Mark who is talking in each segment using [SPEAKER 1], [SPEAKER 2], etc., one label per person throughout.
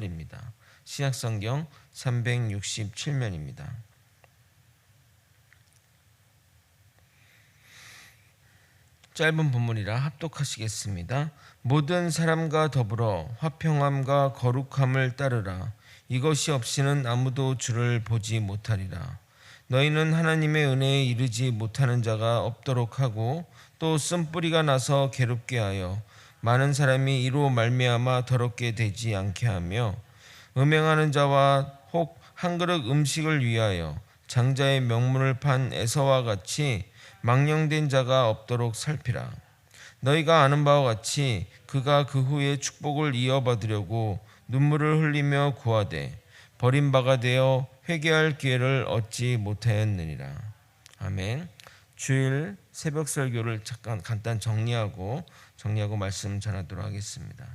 [SPEAKER 1] 입니다. 신약성경 367면입니다. 짧은 본문이라 합독하시겠습니다. 모든 사람과 더불어 화평함과 거룩함을 따르라. 이것이 없이는 아무도 주를 보지 못하리라. 너희는 하나님의 은혜에 이르지 못하는 자가 없도록 하고 또 쓴뿌리가 나서 괴롭게 하여 많은 사람이 이로 말미암아 더럽게 되지 않게 하며 음행하는 자와 혹 한 그릇 음식을 위하여 장자의 명분을 판 에서와 같이 망령된 자가 없도록 살피라. 너희가 아는 바와 같이 그가 그 후에 축복을 이어받으려고 눈물을 흘리며 구하되 버림바가 되어 회개할 기회를 얻지 못하였느니라. 아멘. 주일 새벽 설교를 잠깐 간단 정리하고 말씀 전하도록 하겠습니다.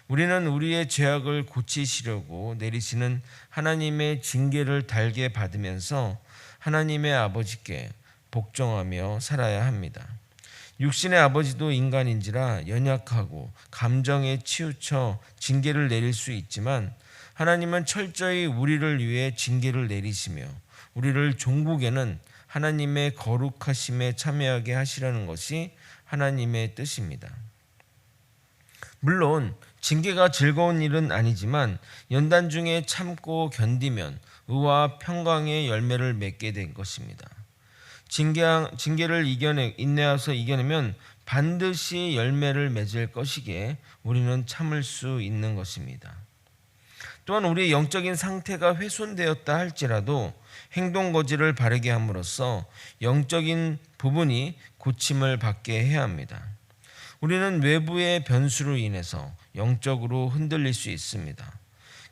[SPEAKER 1] 우리는 우리의 죄악을 고치시려고 내리시는 하나님의 징계를 달게 받으면서 하나님의 아버지께 복종하며 살아야 합니다. 육신의 아버지도 인간인지라 연약하고 감정에 치우쳐 징계를 내릴 수 있지만 하나님은 철저히 우리를 위해 징계를 내리시며 우리를 종국에는 하나님의 거룩하심에 참여하게 하시려는 것이 하나님의 뜻입니다. 물론 징계가 즐거운 일은 아니지만 연단 중에 참고 견디면 의와 평강의 열매를 맺게 된 것입니다. 징계를 인내해서 이겨내면 반드시 열매를 맺을 것이기에 우리는 참을 수 있는 것입니다. 또한 우리의 영적인 상태가 훼손되었다 할지라도 행동 거지를 바르게 함으로써 영적인 부분이 고침을 받게 해야 합니다. 우리는 외부의 변수로 인해서 영적으로 흔들릴 수 있습니다.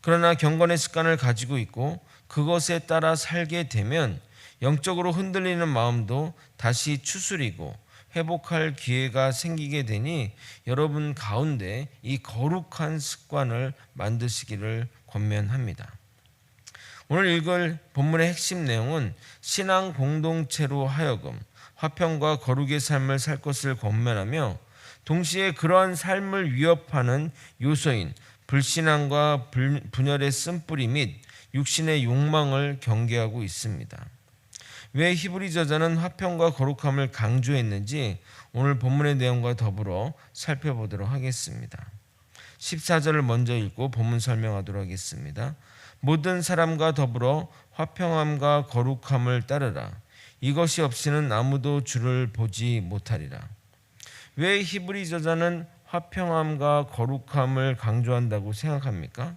[SPEAKER 1] 그러나 경건의 습관을 가지고 있고 그것에 따라 살게 되면 영적으로 흔들리는 마음도 다시 추스리고 회복할 기회가 생기게 되니 여러분 가운데 이 거룩한 습관을 만드시기를 권면합니다. 오늘 읽을 본문의 핵심 내용은 신앙 공동체로 하여금 화평과 거룩의 삶을 살 것을 권면하며 동시에 그러한 삶을 위협하는 요소인 불신앙과 분열의 쓴뿌리 및 육신의 욕망을 경계하고 있습니다. 왜 히브리 저자는 화평과 거룩함을 강조했는지 오늘 본문의 내용과 더불어 살펴보도록 하겠습니다. 14절을 먼저 읽고 본문 설명하도록 하겠습니다. 모든 사람과 더불어 화평함과 거룩함을 따르라. 이것이 없이는 아무도 주를 보지 못하리라. 왜 히브리 저자는 화평함과 거룩함을 강조한다고 생각합니까?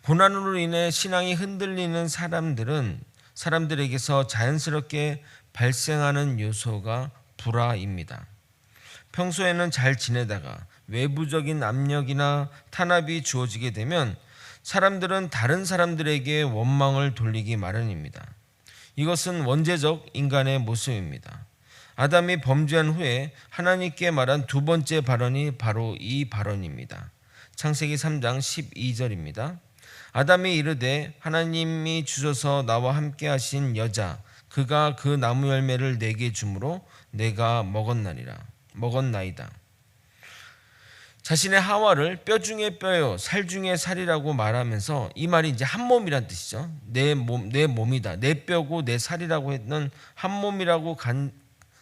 [SPEAKER 1] 고난으로 인해 신앙이 흔들리는 사람들에게서 자연스럽게 발생하는 요소가 불화입니다. 평소에는 잘 지내다가 외부적인 압력이나 탄압이 주어지게 되면 사람들은 다른 사람들에게 원망을 돌리기 마련입니다. 이것은 원죄적 인간의 모습입니다. 아담이 범죄한 후에 하나님께 말한 두 번째 발언이 바로 이 발언입니다. 창세기 3장 12절입니다. 아담이 이르되 하나님이 주셔서 나와 함께 하신 여자 그가 그 나무 열매를 내게 주므로 내가 먹었나이다. 자신의 하와를 뼈 중에 뼈요 살 중에 살이라고 말하면서 이 말이 이제 한 몸이란 뜻이죠. 내 몸이다. 내 뼈고 내 살이라고 했던 한 몸이라고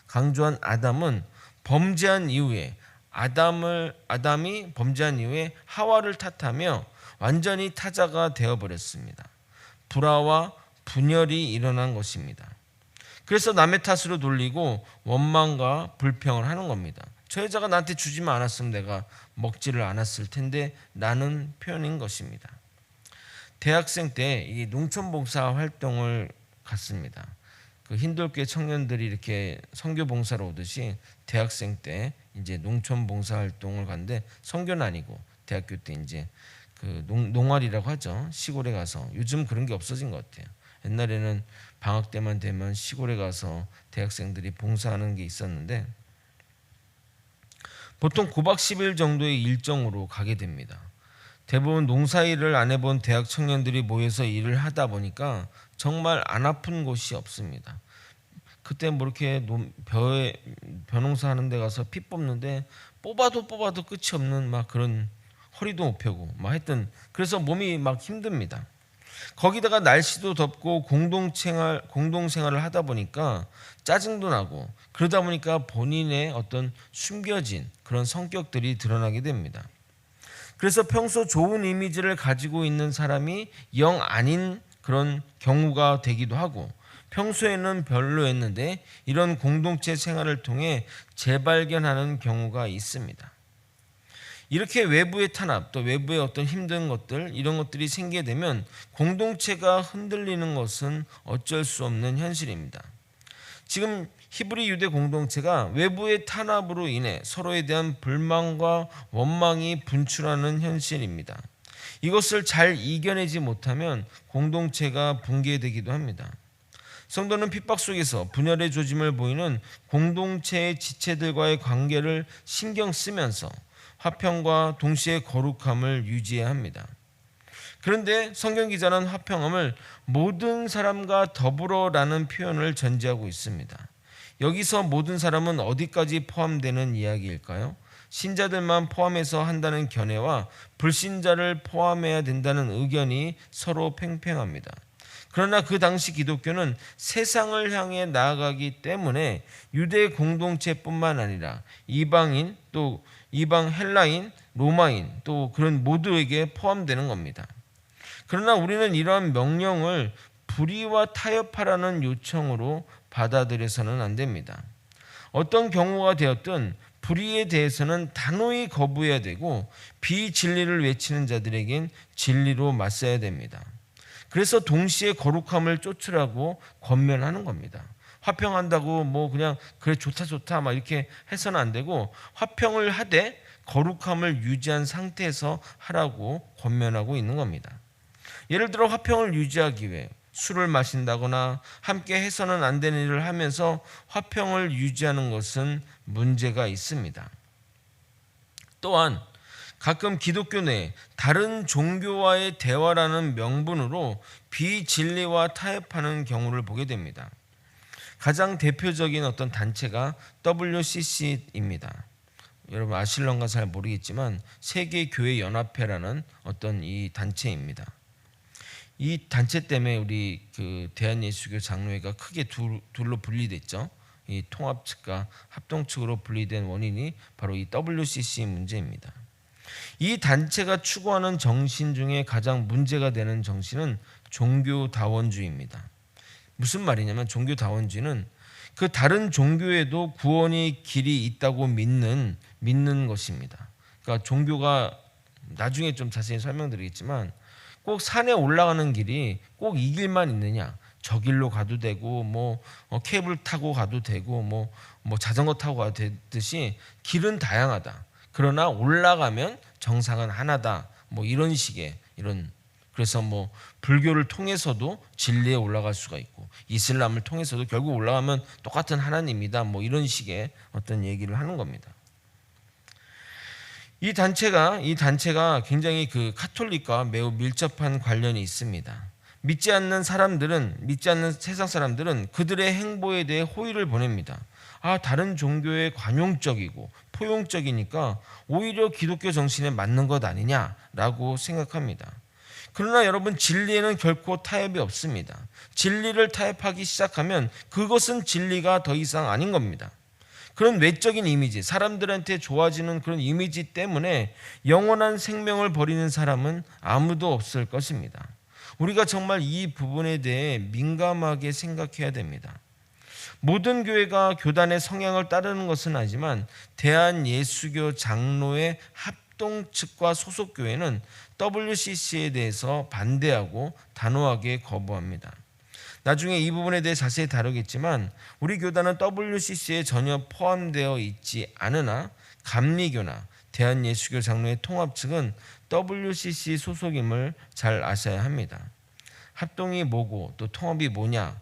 [SPEAKER 1] 강조한 아담은 범죄한 이후에 아담이 범죄한 이후에 하와를 탓하며 완전히 타자가 되어버렸습니다. 불화와 분열이 일어난 것입니다. 그래서 남의 탓으로 돌리고 원망과 불평을 하는 겁니다. 저 여자가 나한테 주지만 않았으면 내가 먹지를 않았을 텐데 라는 표현인 것입니다. 대학생 때 이 농촌봉사 활동을 갔습니다. 그 힌두교회 청년들이 이렇게 선교 봉사로 오듯이 대학생 때 이제 농촌 봉사 활동을 갔는데 선교는 아니고 대학교 때 이제 그 농활이라고 하죠. 시골에 가서 요즘 그런 게 없어진 것 같아요. 옛날에는 방학 때만 되면 시골에 가서 대학생들이 봉사하는 게 있었는데 보통 9박 10일 정도의 일정으로 가게 됩니다. 대부분 농사일을 안 해본 대학 청년들이 모여서 일을 하다 보니까 정말 안 아픈 곳이 없습니다. 그때 뭐 이렇게 벼농사 하는 데 가서 피 뽑는데 뽑아도 끝이 없는 막 그런 허리도 못 펴고 막 했던, 그래서 몸이 막 힘듭니다. 거기다가 날씨도 덥고 공동생활을 하다 보니까 짜증도 나고, 그러다 보니까 본인의 어떤 숨겨진 그런 성격들이 드러나게 됩니다. 그래서 평소 좋은 이미지를 가지고 있는 사람이 영 아닌 그런 경우가 되기도 하고, 평소에는 별로였는데 이런 공동체 생활을 통해 재발견하는 경우가 있습니다. 이렇게 외부의 탄압, 또 외부의 어떤 힘든 것들, 이런 것들이 생기게 되면 공동체가 흔들리는 것은 어쩔 수 없는 현실입니다. 지금 히브리 유대 공동체가 외부의 탄압으로 인해 서로에 대한 불만과 원망이 분출하는 현실입니다. 이것을 잘 이겨내지 못하면 공동체가 붕괴되기도 합니다. 성도는 핍박 속에서 분열의 조짐을 보이는 공동체의 지체들과의 관계를 신경 쓰면서 화평과 동시에 거룩함을 유지해야 합니다. 그런데 성경 기자는 화평함을 모든 사람과 더불어라는 표현을 전제하고 있습니다. 여기서 모든 사람은 어디까지 포함되는 이야기일까요? 신자들만 포함해서 한다는 견해와 불신자를 포함해야 된다는 의견이 서로 팽팽합니다. 그러나 그 당시 기독교는 세상을 향해 나아가기 때문에 유대 공동체뿐만 아니라 이방인, 또 이방 헬라인, 로마인, 또 그런 모두에게 포함되는 겁니다. 그러나 우리는 이러한 명령을 불의와 타협하라는 요청으로 받아들여서는 안 됩니다. 어떤 경우가 되었든 불의에 대해서는 단호히 거부해야 되고, 비진리를 외치는 자들에겐 진리로 맞서야 됩니다. 그래서 동시에 거룩함을 쫓으라고 권면하는 겁니다. 화평한다고 뭐 그냥 그래 좋다 막 이렇게 해서는 안 되고, 화평을 하되 거룩함을 유지한 상태에서 하라고 권면하고 있는 겁니다. 예를 들어 화평을 유지하기 위해 술을 마신다거나 함께 해서는 안 되는 일을 하면서 화평을 유지하는 것은 문제가 있습니다. 또한 가끔 기독교 내 다른 종교와의 대화라는 명분으로 비진리와 타협하는 경우를 보게 됩니다. 가장 대표적인 어떤 단체가 WCC입니다. 여러분 아실런가 잘 모르겠지만 세계교회연합회라는 어떤 이 단체입니다. 이 단체 때문에 우리 그 대한예수교 장로회가 크게 둘로 분리됐죠. 이 통합 측과 합동 측으로 분리된 원인이 바로 이 WCC 문제입니다. 이 단체가 추구하는 정신 중에 가장 문제가 되는 정신은 종교다원주의입니다. 무슨 말이냐면 종교다원주의는 그 다른 종교에도 구원의 길이 있다고 믿는 것입니다. 그러니까 종교가 나중에 좀 자세히 설명드리겠지만 꼭 산에 올라가는 길이 꼭 이 길만 있느냐? 저 길로 가도 되고 뭐 케이블 타고 가도 되고 뭐 자전거 타고 가도 되듯이 길은 다양하다. 그러나 올라가면 정상은 하나다. 뭐 이런 식의 이런, 그래서 뭐 불교를 통해서도 진리에 올라갈 수가 있고 이슬람을 통해서도 결국 올라가면 똑같은 하나님이다. 뭐 이런 식의 어떤 얘기를 하는 겁니다. 이 단체가 굉장히 그 카톨릭과 매우 밀접한 관련이 있습니다. 믿지 않는 세상 사람들은 그들의 행보에 대해 호의를 보냅니다. 다른 종교에 관용적이고 포용적이니까 오히려 기독교 정신에 맞는 것 아니냐라고 생각합니다. 그러나 여러분, 진리에는 결코 타협이 없습니다. 진리를 타협하기 시작하면 그것은 진리가 더 이상 아닌 겁니다. 그런 외적인 이미지, 사람들한테 좋아지는 그런 이미지 때문에 영원한 생명을 버리는 사람은 아무도 없을 것입니다. 우리가 정말 이 부분에 대해 민감하게 생각해야 됩니다. 모든 교회가 교단의 성향을 따르는 것은 아니지만 대한예수교 장로의 합동 측과 소속 교회는 WCC에 대해서 반대하고 단호하게 거부합니다. 나중에 이 부분에 대해 자세히 다루겠지만 우리 교단은 WCC에 전혀 포함되어 있지 않으나 감리교나 대한예수교 장로의 통합 측은 WCC 소속임을 잘 아셔야 합니다. 합동이 뭐고 또 통합이 뭐냐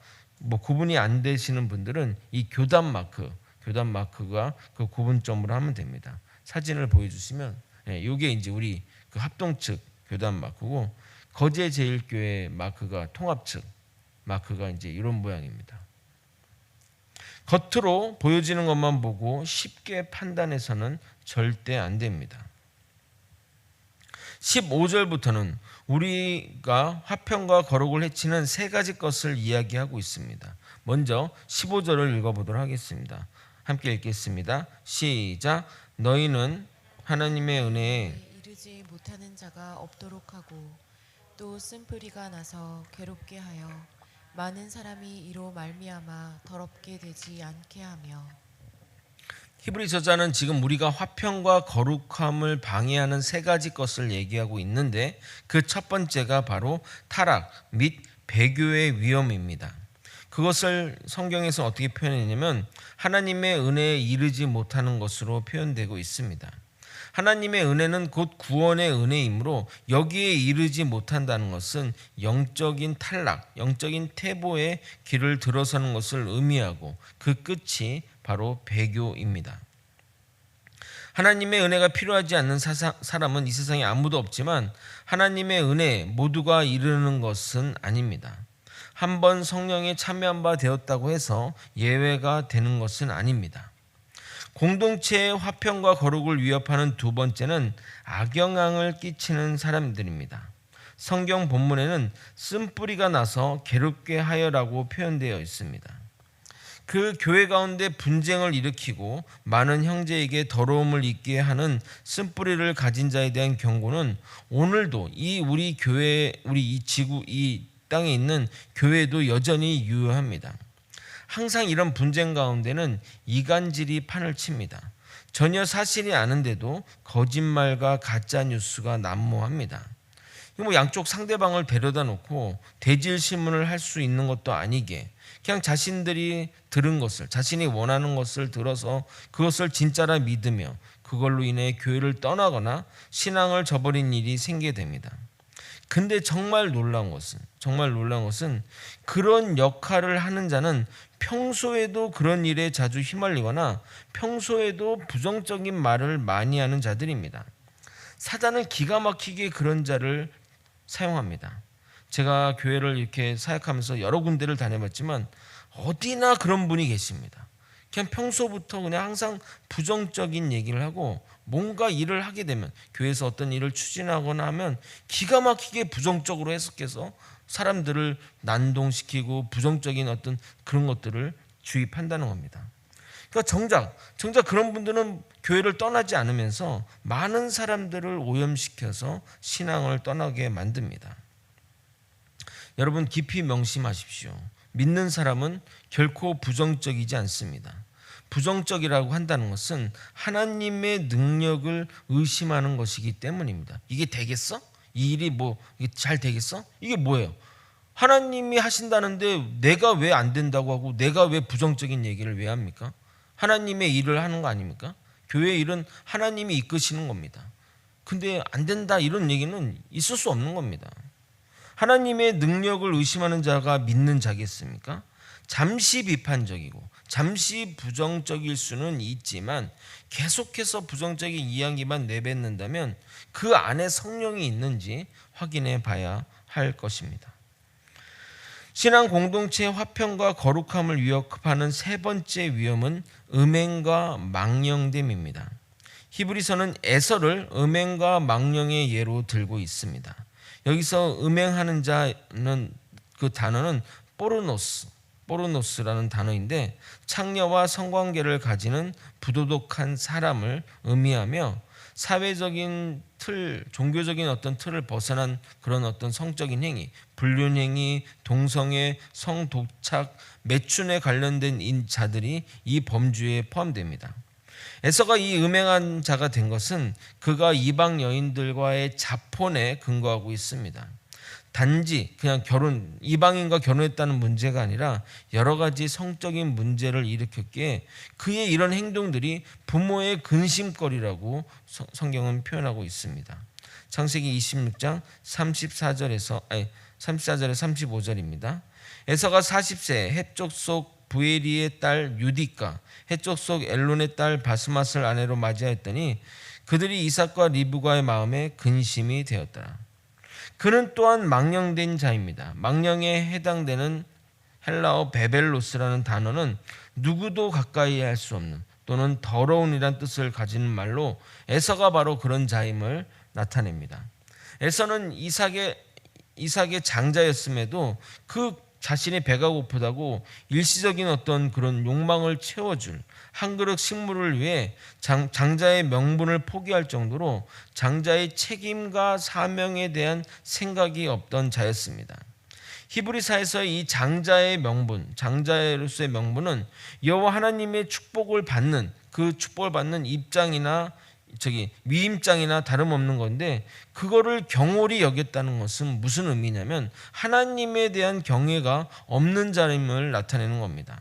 [SPEAKER 1] 구분이 안 되시는 분들은 이 교단 마크가 그 구분점으로 하면 됩니다. 사진을 보여주시면 이게 이제 우리 그 합동 측 교단 마크고 거제제일교회 마크가 통합 측 마크가 이제 이런 모양입니다. 겉으로 보여지는 것만 보고 쉽게 판단해서는 절대 안 됩니다. 15절부터는 우리가 화평과 거룩을 해치는 세 가지 것을 이야기하고 있습니다. 먼저 15절을 읽어보도록 하겠습니다. 함께 읽겠습니다. 시작. 너희는 하나님의 은혜에
[SPEAKER 2] 이르지 못하는 자가 없도록 하고 또 쓴뿌리가 나서 괴롭게 하여 많은 사람이 이로 말미암아 더럽게 되지 않게 하며.
[SPEAKER 1] 히브리 저자는 지금 우리가 화평과 거룩함을 방해하는 세 가지 것을 얘기하고 있는데 그 첫 번째가 바로 타락 및 배교의 위험입니다. 그것을 성경에서 어떻게 표현했냐면 하나님의 은혜에 이르지 못하는 것으로 표현되고 있습니다. 하나님의 은혜는 곧 구원의 은혜이므로 여기에 이르지 못한다는 것은 영적인 탈락, 영적인 퇴보의 길을 들어서는 것을 의미하고 그 끝이 바로 배교입니다. 하나님의 은혜가 필요하지 않는 사람은 이 세상에 아무도 없지만 하나님의 은혜에 모두가 이르는 것은 아닙니다. 한번 성령에 참여한 바 되었다고 해서 예외가 되는 것은 아닙니다. 공동체의 화평과 거룩을 위협하는 두 번째는 악영향을 끼치는 사람들입니다. 성경 본문에는 쓴뿌리가 나서 괴롭게 하여라고 표현되어 있습니다. 그 교회 가운데 분쟁을 일으키고 많은 형제에게 더러움을 입게 하는 쓴뿌리를 가진 자에 대한 경고는 오늘도 우리 교회, 우리 이 지구, 이 땅에 있는 교회도 여전히 유효합니다. 항상 이런 분쟁 가운데는 이간질이 판을 칩니다. 전혀 사실이 아닌데도 거짓말과 가짜 뉴스가 난무합니다. 양쪽 상대방을 데려다 놓고 대질 신문을 할 수 있는 것도 아니게 그냥 자신들이 들은 것을, 자신이 원하는 것을 들어서 그것을 진짜라 믿으며 그걸로 인해 교회를 떠나거나 신앙을 저버린 일이 생기게 됩니다. 근데 정말 놀라운 것은 그런 역할을 하는 자는 평소에도 그런 일에 자주 휘말리거나 평소에도 부정적인 말을 많이 하는 자들입니다. 사단은 기가 막히게 그런 자를 사용합니다. 제가 교회를 이렇게 사역하면서 여러 군데를 다녀봤지만 어디나 그런 분이 계십니다. 그냥 평소부터 그냥 항상 부정적인 얘기를 하고 뭔가 일을 하게 되면 교회에서 어떤 일을 추진하거나 하면 기가 막히게 부정적으로 해석해서 사람들을 난동시키고 부정적인 어떤 그런 것들을 주입한다는 겁니다. 그러니까 정작 그런 분들은 교회를 떠나지 않으면서 많은 사람들을 오염시켜서 신앙을 떠나게 만듭니다. 여러분 깊이 명심하십시오. 믿는 사람은 결코 부정적이지 않습니다. 부정적이라고 한다는 것은 하나님의 능력을 의심하는 것이기 때문입니다. 이게 되겠어? 이 일이 이게 잘 되겠어? 이게 뭐예요? 하나님이 하신다는데 내가 왜 안 된다고 하고 내가 왜 부정적인 얘기를 왜 합니까? 하나님의 일을 하는 거 아닙니까? 교회의 일은 하나님이 이끄시는 겁니다. 근데 안 된다 이런 얘기는 있을 수 없는 겁니다. 하나님의 능력을 의심하는 자가 믿는 자겠습니까? 잠시 비판적이고 잠시 부정적일 수는 있지만 계속해서 부정적인 이야기만 내뱉는다면 그 안에 성령이 있는지 확인해 봐야 할 것입니다. 신앙 공동체의 화평과 거룩함을 위협하는 세 번째 위험은 음행과 망령됨입니다. 히브리서는 에서를 음행과 망령의 예로 들고 있습니다. 여기서 음행하는 자는 그 단어는 포르노스라는 단어인데 창녀와 성관계를 가지는 부도덕한 사람을 의미하며 사회적인 틀, 종교적인 어떤 틀을 벗어난 그런 어떤 성적인 행위, 불륜행위, 동성애, 성도착, 매춘에 관련된 자들이 이 범주에 포함됩니다. 에서가 이 음행한 자가 된 것은 그가 이방 여인들과의 자폰에 근거하고 있습니다. 단지 그냥 이방인과 결혼했다는 문제가 아니라 여러 가지 성적인 문제를 일으켰기에 그의 이런 행동들이 부모의 근심거리라고 성경은 표현하고 있습니다. 창세기 26장 34절에서 35절입니다. 에서가 40세 헷족 속 부에리의 딸 유디카, 헷족 속 엘론의 딸 바스맛을 아내로 맞이하였더니 그들이 이삭과 리브가의 마음에 근심이 되었더라. 그는 또한 망령된 자입니다. 망령에 해당되는 헬라어 베벨로스라는 단어는 누구도 가까이 할 수 없는 또는 더러운이란 뜻을 가지는 말로 에서가 바로 그런 자임을 나타냅니다. 에서는 이삭의 장자였음에도 그 자신의 배가 고프다고 일시적인 어떤 그런 욕망을 채워줄 한 그릇 식물을 위해 장자의 명분을 포기할 정도로 장자의 책임과 사명에 대한 생각이 없던 자였습니다. 히브리사에서의 이 장자의 명분, 장자로서의 명분은 여호와 하나님의 축복을 받는 그 축복을 받는 입장이나 위임장이나 다름없는 건데, 그거를 경홀히 여겼다는 것은 무슨 의미냐면 하나님에 대한 경외가 없는 자임을 나타내는 겁니다.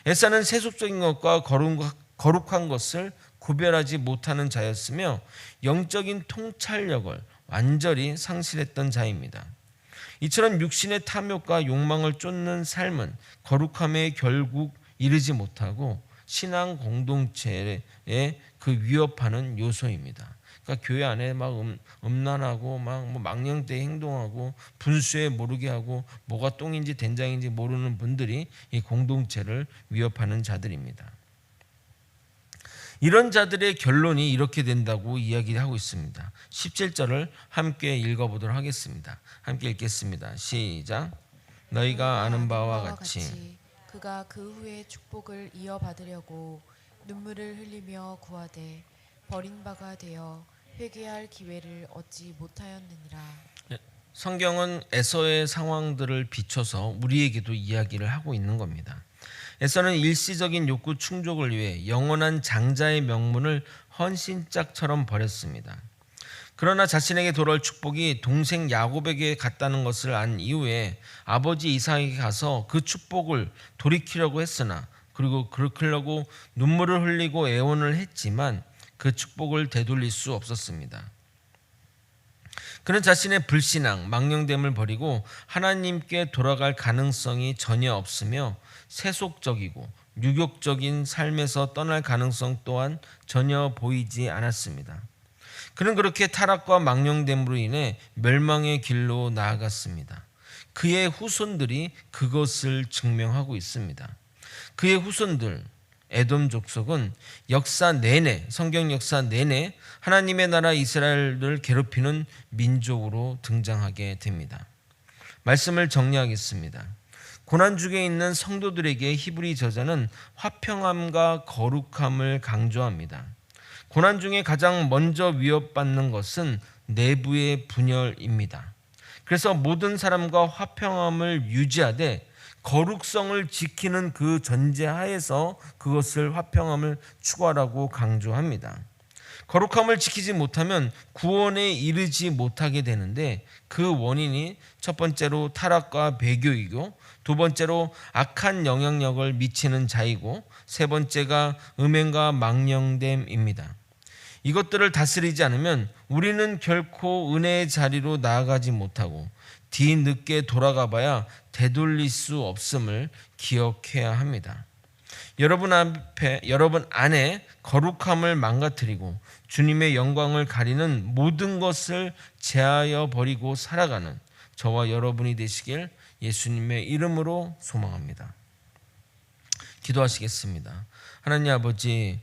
[SPEAKER 1] 에사는 세속적인 것과 거룩한 것을 구별하지 못하는 자였으며 영적인 통찰력을 완전히 상실했던 자입니다. 이처럼 육신의 탐욕과 욕망을 쫓는 삶은 거룩함에 결국 이르지 못하고 신앙 공동체에 그 위협하는 요소입니다. 그러니까 교회 안에 막 음란하고 막 뭐 망령되이 행동하고 분수에 모르게 하고 뭐가 똥인지 된장인지 모르는 분들이 이 공동체를 위협하는 자들입니다. 이런 자들의 결론이 이렇게 된다고 이야기하고 있습니다. 17절을 함께 읽어보도록 하겠습니다. 함께 읽겠습니다. 시작. 너희가 아는 바와 같이
[SPEAKER 2] 그가 그 후에 축복을 이어받으려고 눈물을 흘리며 구하되 버린 바가 되어 회개할 기회를 얻지 못하였느니라.
[SPEAKER 1] 성경은 에서의 상황들을 비춰서 우리에게도 이야기를 하고 있는 겁니다. 에서는 일시적인 욕구 충족을 위해 영원한 장자의 명분을 헌신짝처럼 버렸습니다. 그러나 자신에게 돌아올 축복이 동생 야곱에게 갔다는 것을 안 이후에 아버지 이삭에게 가서 그 축복을 돌이키려고 했으나, 그리고 그러려고 눈물을 흘리고 애원을 했지만 그 축복을 되돌릴 수 없었습니다. 그는 자신의 불신앙, 망령됨을 버리고 하나님께 돌아갈 가능성이 전혀 없으며 세속적이고 유욕적인 삶에서 떠날 가능성 또한 전혀 보이지 않았습니다. 그는 그렇게 타락과 망령됨으로 인해 멸망의 길로 나아갔습니다. 그의 후손들이 그것을 증명하고 있습니다. 그의 후손들 에돔 족속은 성경 역사 내내 하나님의 나라 이스라엘을 괴롭히는 민족으로 등장하게 됩니다. 말씀을 정리하겠습니다. 고난중에 있는 성도들에게 히브리 저자는 화평함과 거룩함을 강조합니다. 고난 중에 가장 먼저 위협받는 것은 내부의 분열입니다. 그래서 모든 사람과 화평함을 유지하되 거룩성을 지키는 그 전제하에서 그것을 화평함을 추구하라고 강조합니다. 거룩함을 지키지 못하면 구원에 이르지 못하게 되는데, 그 원인이 첫 번째로 타락과 배교이고, 두 번째로 악한 영향력을 미치는 자이고, 세 번째가 음행과 망령됨입니다. 이것들을 다스리지 않으면 우리는 결코 은혜의 자리로 나아가지 못하고 뒤늦게 돌아가봐야 되돌릴 수 없음을 기억해야 합니다. 여러분 안에 거룩함을 망가뜨리고 주님의 영광을 가리는 모든 것을 제하여 버리고 살아가는 저와 여러분이 되시길 예수님의 이름으로 소망합니다. 기도하시겠습니다. 하나님 아버지,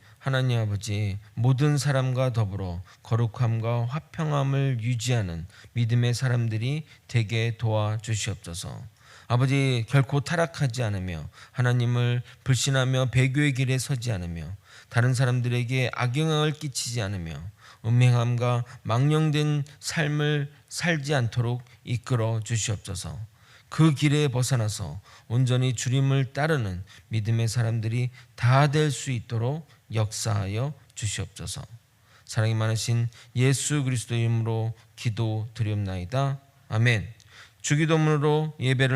[SPEAKER 1] 모든 사람과 더불어 거룩함과 화평함을 유지하는 믿음의 사람들이 되게 도와주시옵소서. 아버지, 결코 타락하지 않으며 하나님을 불신하며 배교의 길에 서지 않으며 다른 사람들에게 악영향을 끼치지 않으며 음행함과 망령된 삶을 살지 않도록 이끌어 주시옵소서. 그 길에 벗어나서 온전히 주님을 따르는 믿음의 사람들이 다 될 수 있도록 역사하여 주시옵소서. 사랑이 많으신 예수 그리스도 이름으로 기도드리옵나이다. 아멘. 주기도문으로 예배를